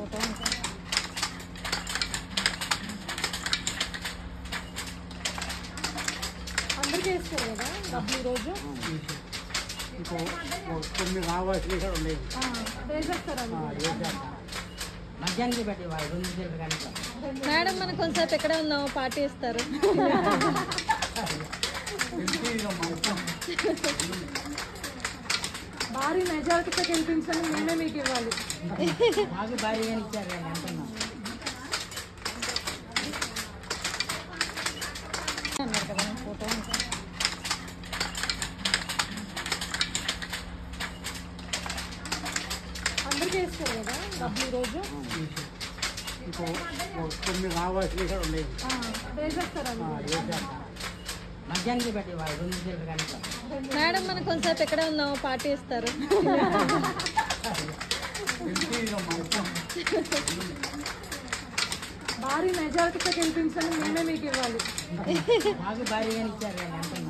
Photo అందరికీ వేస్తారు కదా డబ్బులు ఈరోజు కొన్ని రావాల్సినవి కూడా ఉన్నాయి. వేసేస్తారు మధ్యాహ్నం పెట్టి వాళ్ళు 2 గంటల మేడం మనం కొంచెంసేపు ఎక్కడే ఉన్నాము పార్టీ ఇస్తారు భారీ మెజారిటీతో గెలిపించండి మేమే మీకు ఇవ్వాలి మాకు భారీగా ఇచ్చారు అంటున్నాం. అన్నారు కదా ఫోటో అందరికీ వేస్తారు కదా డబ్బులు ఈరోజు కొన్ని రావాల్సినవి కూడా ఉన్నాయి. వేసేస్తారు మధ్యాహ్నం పెట్టి వాళ్ళు 2 గంటల మేడం మనం కొంచెంసేపు ఎక్కడే ఉన్నాము పార్టీ ఇస్తారు భారీ మెజారిటీతో గెలిపించండి మేమే మీకు ఇవ్వాలి మాకు భారీగా ఇచ్చారు అంటున్నాం.